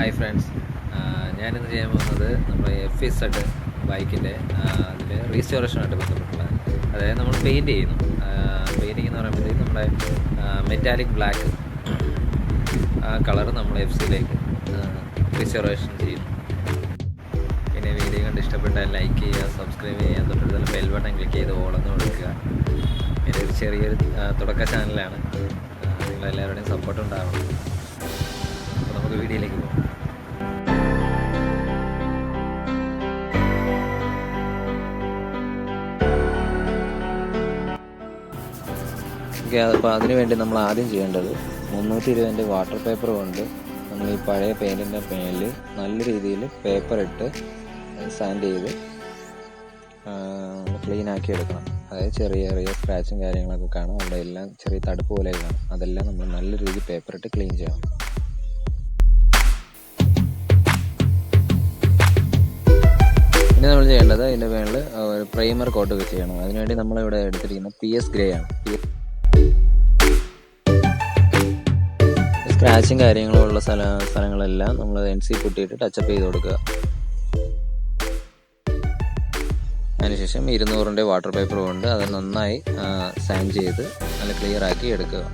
Hi friends, ഞാനിന്ന് ചെയ്യാൻ പോകുന്നത് നമ്മുടെ FZ ബൈക്കിൻ്റെ അതിൻ്റെ റീസ്റ്റോറേഷനായിട്ട് ബന്ധപ്പെട്ടുള്ളത്. അതായത് നമ്മൾ പെയിൻറ്റ് ചെയ്യുന്നു. പെയിൻറ്റിംഗ് എന്ന് പറയുമ്പോഴത്തേക്കും നമ്മുടെ മെറ്റാലിക് ബ്ലാക്ക് കളർ നമ്മൾ FZയിലേക്ക് റീസ്റ്റോറേഷൻ ചെയ്യുന്നു. പിന്നെ വീഡിയോ കണ്ട് ഇഷ്ടപ്പെട്ടാൽ ലൈക്ക് ചെയ്യുക, സബ്സ്ക്രൈബ് ചെയ്യുക, തൊട്ടടുത്തുള്ള ബെൽ ബട്ടൺ ക്ലിക്ക് ചെയ്ത് ഓളെന്ന് കൊടുക്കുക. പിന്നെ ഒരു ചെറിയൊരു തുടക്ക ചാനലാണ്, നിങ്ങളെല്ലാവരുടെയും സപ്പോർട്ട് ഉണ്ടാവണം. അപ്പോൾ നമുക്ക് വീഡിയോയിലേക്ക് പോകാം. അപ്പോൾ അതിനു വേണ്ടി നമ്മൾ ആദ്യം ചെയ്യേണ്ടത് 320 വാട്ടർ പേപ്പർ കൊണ്ട് നമ്മൾ ഈ പഴയ പെയിൻറ്റിൻ്റെ മേലിൽ നല്ല രീതിയിൽ പേപ്പർ ഇട്ട് സാൻഡ് ചെയ്ത് ക്ലീൻ ആക്കി എടുക്കണം. അതായത് ചെറിയ ചെറിയ സ്ക്രാച്ചും കാര്യങ്ങളൊക്കെ കാണും, അവിടെ എല്ലാം ചെറിയ തടുപ്പ് പോലെ കാണും. അതെല്ലാം നമ്മൾ നല്ല രീതിയിൽ പേപ്പർ ഇട്ട് ക്ലീൻ ചെയ്യണം. പിന്നെ നമ്മൾ ചെയ്യേണ്ടത് ഇതിൻ്റെ മേളിൽ ഒരു പ്രൈമർ കോട്ടൊക്കെ ചെയ്യണം. അതിനുവേണ്ടി നമ്മളിവിടെ എടുത്തിരിക്കുന്നത് PS ഗ്രേ ആണ്. സ്ക്രാച്ചും കാര്യങ്ങളും ഉള്ള സ്ഥലങ്ങളെല്ലാം നമ്മൾ NC പൊട്ടിയിട്ട് ടച്ചപ്പ് ചെയ്ത് കൊടുക്കുക. അതിനുശേഷം 200 വാട്ടർ പേപ്പർ കൊണ്ട് അത് നന്നായി സാൻഡ് ചെയ്ത് നല്ല ക്ലിയർ ആക്കി എടുക്കുക.